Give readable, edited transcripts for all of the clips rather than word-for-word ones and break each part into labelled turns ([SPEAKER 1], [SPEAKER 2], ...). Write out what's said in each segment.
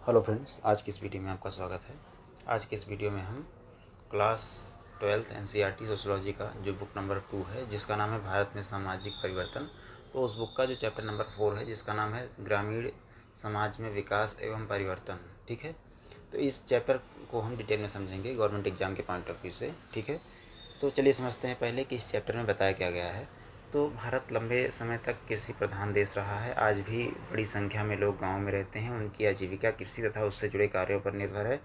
[SPEAKER 1] Hello friends, आज की इस वीडियो में आपका स्वागत है। आज की इस वीडियो में हम क्लास 12th एनसीईआरटी सोशियोलॉजी का जो बुक नंबर 2 है, जिसका नाम है भारत में सामाजिक परिवर्तन, तो उस बुक का जो चैप्टर नंबर 4 है, जिसका नाम है ग्रामीण समाज में विकास एवं परिवर्तन। ठीक है, तो इस चैप्टर को हम डिटेल में समझेंगे गवर्नमेंट एग्जाम के पॉइंट ऑफ व्यू से। ठीक है, तो चलिए समझते हैं पहले कि इस चैप्टर में बताया क्या गया है। तो भारत लंबे समय तक कृषि प्रधान देश रहा है। आज भी बड़ी संख्या में लोग गांव में रहते हैं। उनकी आजीविका कृषि तथा उससे जुड़े कार्यों पर निर्भर है।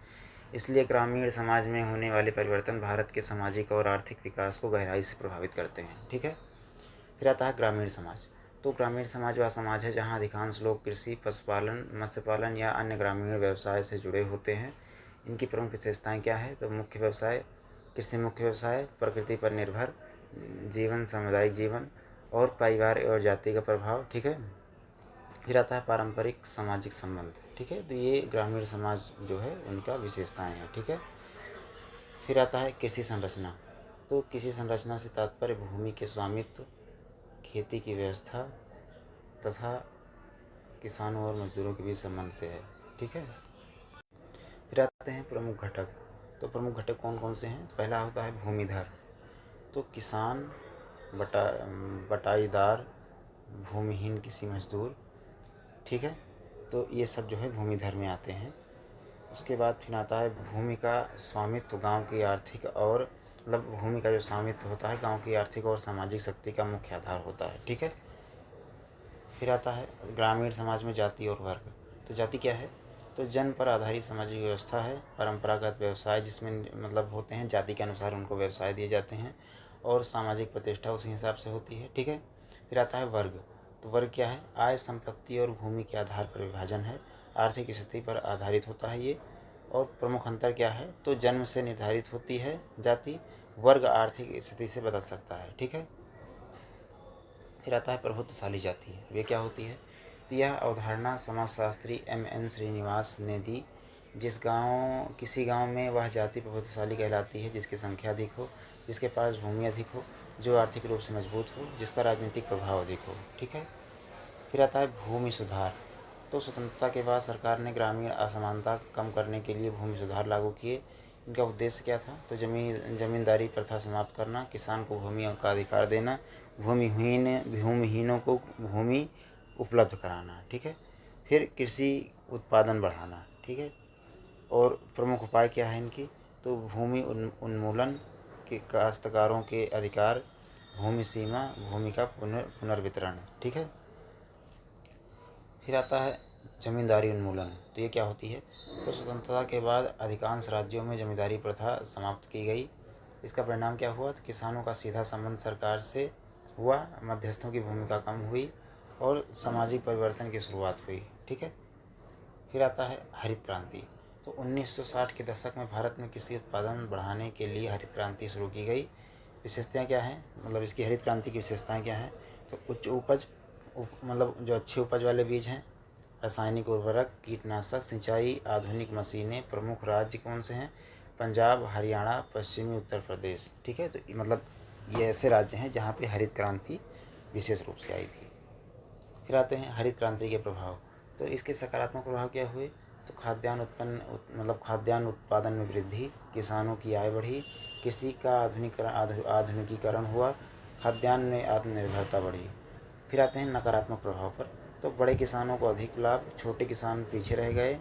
[SPEAKER 1] इसलिए ग्रामीण समाज में होने वाले परिवर्तन भारत के सामाजिक और आर्थिक विकास को गहराई से प्रभावित करते हैं। ठीक है, फिर आता है ग्रामीण समाज। तो ग्रामीण समाज वह समाज है जहाँ अधिकांश लोग कृषि, पशुपालन, मत्स्य पालन या अन्य ग्रामीण व्यवसाय से जुड़े होते हैं। इनकी प्रमुख विशेषताएं क्या है? तो मुख्य व्यवसाय, कृषि मुख्य व्यवसाय, प्रकृति पर निर्भर जीवन, सामुदायिक जीवन और परिवार और जाति का प्रभाव। ठीक है, फिर आता है पारंपरिक सामाजिक संबंध। ठीक है, तो ये ग्रामीण समाज जो है उनका विशेषताएं हैं। ठीक है, फिर आता है कृषि संरचना। तो कृषि संरचना से तात्पर्य भूमि के स्वामित्व, खेती की व्यवस्था तथा किसानों और मजदूरों के बीच संबंध से है। ठीक है, फिर आते हैं प्रमुख घटक। तो प्रमुख घटक कौन कौन से हैं? तो पहला होता है भूमिधर। तो किसान, बटाईदार, भूमिहीन कृषि मजदूर। ठीक है, तो ये सब जो है भूमिधर में आते हैं। उसके बाद फिर आता है भूमि का स्वामित्व, गांव की आर्थिक और मतलब भूमि का जो स्वामित्व होता है गांव की आर्थिक और सामाजिक शक्ति का मुख्य आधार होता है। ठीक है, फिर आता है ग्रामीण समाज में जाति और वर्ग। तो जाति क्या है? तो जन्म पर आधारित सामाजिक व्यवस्था है। परंपरागत व्यवसाय जिसमें मतलब होते हैं, जाति के अनुसार उनको व्यवसाय दिए जाते हैं और सामाजिक प्रतिष्ठा उसी हिसाब से होती है। ठीक है, फिर आता है वर्ग। तो वर्ग क्या है? आय, संपत्ति और भूमि के आधार पर विभाजन है। आर्थिक स्थिति पर आधारित होता है ये। और प्रमुख अंतर क्या है? तो जन्म से निर्धारित होती है जाति, वर्ग आर्थिक स्थिति से बदल सकता है। ठीक है, फिर आता है प्रभुत्वशाली जाति। वे क्या होती है? तो यह अवधारणा समाजशास्त्री M.N. श्रीनिवास ने दी। किसी गांव में वह जाति प्रभुत्वशाली कहलाती है जिसकी संख्या अधिक हो, जिसके पास भूमि अधिक हो, जो आर्थिक रूप से मजबूत हो, जिसका राजनीतिक प्रभाव अधिक हो। ठीक है, फिर आता है भूमि सुधार। तो स्वतंत्रता के बाद सरकार ने ग्रामीण असमानता कम करने के लिए भूमि सुधार लागू किए। इनका उद्देश्य क्या था? तो जमींदारी प्रथा समाप्त करना, किसान को भूमि का अधिकार देना, भूमिहीनों को भूमि उपलब्ध कराना। ठीक है, फिर कृषि उत्पादन बढ़ाना। ठीक है, और प्रमुख उपाय क्या है इनकी? तो भूमि उन्मूलन के, काश्तकारों के अधिकार, भूमि सीमा, भूमि का पुनर्वितरण। ठीक है, फिर आता है जमींदारी उन्मूलन। तो ये क्या होती है? तो स्वतंत्रता के बाद अधिकांश राज्यों में जमींदारी प्रथा समाप्त की गई। इसका परिणाम क्या हुआ? तो किसानों का सीधा संबंध सरकार से हुआ, मध्यस्थों की भूमिका कम हुई और सामाजिक परिवर्तन की शुरुआत हुई। ठीक है, फिर आता है हरित क्रांति। तो 1960 के दशक में भारत में कृषि उत्पादन बढ़ाने के लिए हरित क्रांति शुरू की गई। विशेषताएं क्या हैं? मतलब इसकी हरित क्रांति की विशेषताएं क्या हैं? तो उच्च उपज, मतलब जो अच्छी उपज वाले बीज हैं, रासायनिक उर्वरक, कीटनाशक, सिंचाई, आधुनिक मशीनें। प्रमुख राज्य कौन से हैं? पंजाब, हरियाणा, पश्चिमी उत्तर प्रदेश। ठीक है, तो मतलब ये ऐसे राज्य हैं जहाँ पे हरित क्रांति विशेष रूप से आई थी। फिर आते हैं हरित क्रांति के प्रभाव। तो इसके सकारात्मक प्रभाव क्या हुए? तो खाद्यान्न उत्पादन में वृद्धि, किसानों की आय बढ़ी, कृषि का आधुनिकीकरण हुआ, खाद्यान्न में आत्मनिर्भरता बढ़ी। फिर आते हैं नकारात्मक प्रभाव पर। तो बड़े किसानों को अधिक लाभ, छोटे किसान पीछे रह गए,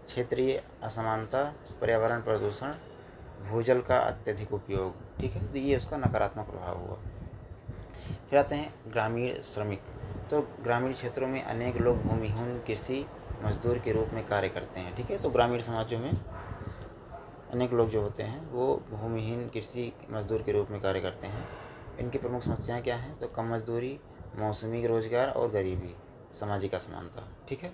[SPEAKER 1] क्षेत्रीय असमानता, पर्यावरण प्रदूषण, भूजल का अत्यधिक उपयोग। ठीक है, तो ये उसका नकारात्मक प्रभाव हुआ। फिर आते हैं ग्रामीण श्रमिक। तो ग्रामीण क्षेत्रों में अनेक लोग भूमिहीन कृषि मजदूर के रूप में कार्य करते हैं। ठीक है, तो ग्रामीण समाजों में अनेक लोग जो होते हैं वो भूमिहीन कृषि मजदूर के रूप में कार्य करते हैं। इनकी प्रमुख समस्याएं क्या हैं? तो कम मजदूरी, मौसमी रोजगार और गरीबी, सामाजिक असमानता। ठीक है,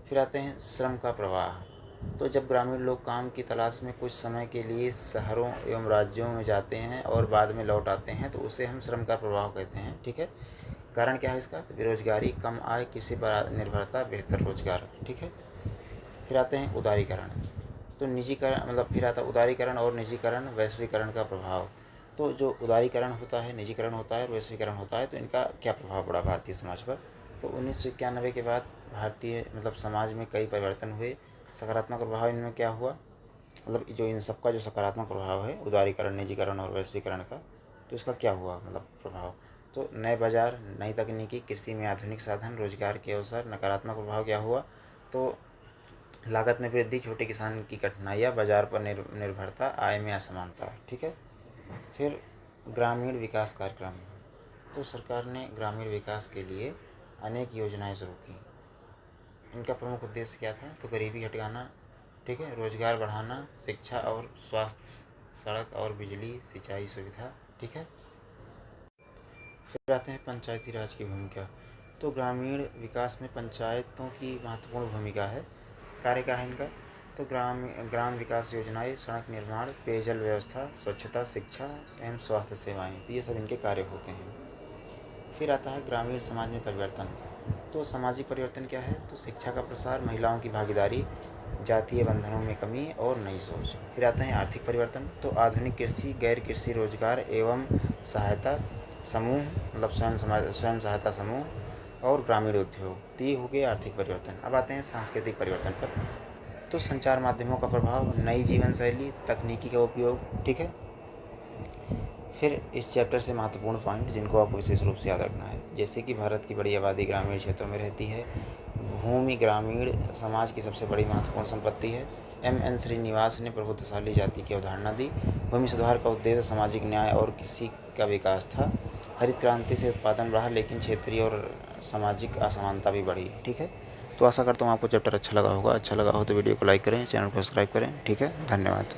[SPEAKER 1] फिर आते हैं श्रम का प्रवाह। तो जब ग्रामीण लोग काम की तलाश में कुछ समय के लिए शहरों एवं राज्यों में जाते हैं और बाद में लौट आते हैं, तो उसे हम श्रम का प्रवाह कहते हैं। ठीक है, कारण क्या है इसका? तो बेरोजगारी, कम आय, किसी पर निर्भरता, बेहतर रोजगार। ठीक है, फिर आते हैं उदारीकरण। तो निजीकरण, मतलब फिर आता उदारीकरण और निजीकरण, वैश्वीकरण का प्रभाव। तो जो उदारीकरण होता है, निजीकरण होता है और वैश्वीकरण होता है, तो इनका क्या प्रभाव पड़ा भारतीय समाज पर? तो 1991 के बाद भारतीय समाज में कई परिवर्तन हुए। सकारात्मक प्रभाव इनमें क्या हुआ, मतलब जो इन सबका जो सकारात्मक प्रभाव है उदारीकरण, निजीकरण और वैश्वीकरण का, तो इसका क्या हुआ मतलब प्रभाव। तो नए बाजार, नई तकनीकी, कृषि में आधुनिक साधन, रोजगार के अवसर। नकारात्मक प्रभाव क्या हुआ, तो लागत में वृद्धि, छोटे किसान की कठिनाइयाँ, बाजार पर निर्भरता, आय में असमानता। ठीक है। फिर ग्रामीण विकास कार्यक्रम, तो सरकार ने ग्रामीण विकास के लिए अनेक योजनाएं शुरू की। इनका प्रमुख उद्देश्य क्या था, तो गरीबी हटाना, ठीक है, रोजगार बढ़ाना, शिक्षा और स्वास्थ्य, सड़क और बिजली, सिंचाई सुविधा। ठीक है। फिर आते हैं पंचायती राज की भूमिका। तो ग्रामीण विकास में पंचायतों की महत्वपूर्ण भूमिका है। कार्य क्या है इनका, तो ग्राम विकास योजनाएं, सड़क निर्माण, पेयजल व्यवस्था, स्वच्छता, शिक्षा एवं स्वास्थ्य सेवाएं, तो ये सब इनके कार्य होते हैं। फिर आता है ग्रामीण समाज में परिवर्तन। तो सामाजिक परिवर्तन क्या है, तो शिक्षा का प्रसार, महिलाओं की भागीदारी, जातीय बंधनों में कमी और नई सोच। फिर आते हैं आर्थिक परिवर्तन। तो आधुनिक कृषि, गैर कृषि रोजगार एवं सहायता समूह, मतलब स्वयं सहायता समूह और ग्रामीण उद्योग, तो ये हो गए आर्थिक परिवर्तन। अब आते हैं सांस्कृतिक परिवर्तन पर। तो संचार माध्यमों का प्रभाव, नई जीवन शैली, तकनीकी का उपयोग। ठीक है। फिर इस चैप्टर से महत्वपूर्ण पॉइंट जिनको आपको विशेष रूप से याद रखना है, जैसे कि भारत की बड़ी आबादी ग्रामीण क्षेत्रों में रहती है, भूमि ग्रामीण समाज की सबसे बड़ी महत्वपूर्ण संपत्ति है। M.N. श्रीनिवास ने प्रभुत्वशाली जाति की अवधारणा दी। भूमि सुधार का उद्देश्य सामाजिक न्याय और कृषि का विकास था। हरित क्रांति से उत्पादन बढ़ा, लेकिन क्षेत्रीय और सामाजिक असमानता भी बढ़ी। ठीक है। तो आशा करता हूँ आपको चैप्टर अच्छा लगा होगा। अच्छा लगा हो तो वीडियो को लाइक करें, चैनल को सब्सक्राइब करें। ठीक है, धन्यवाद।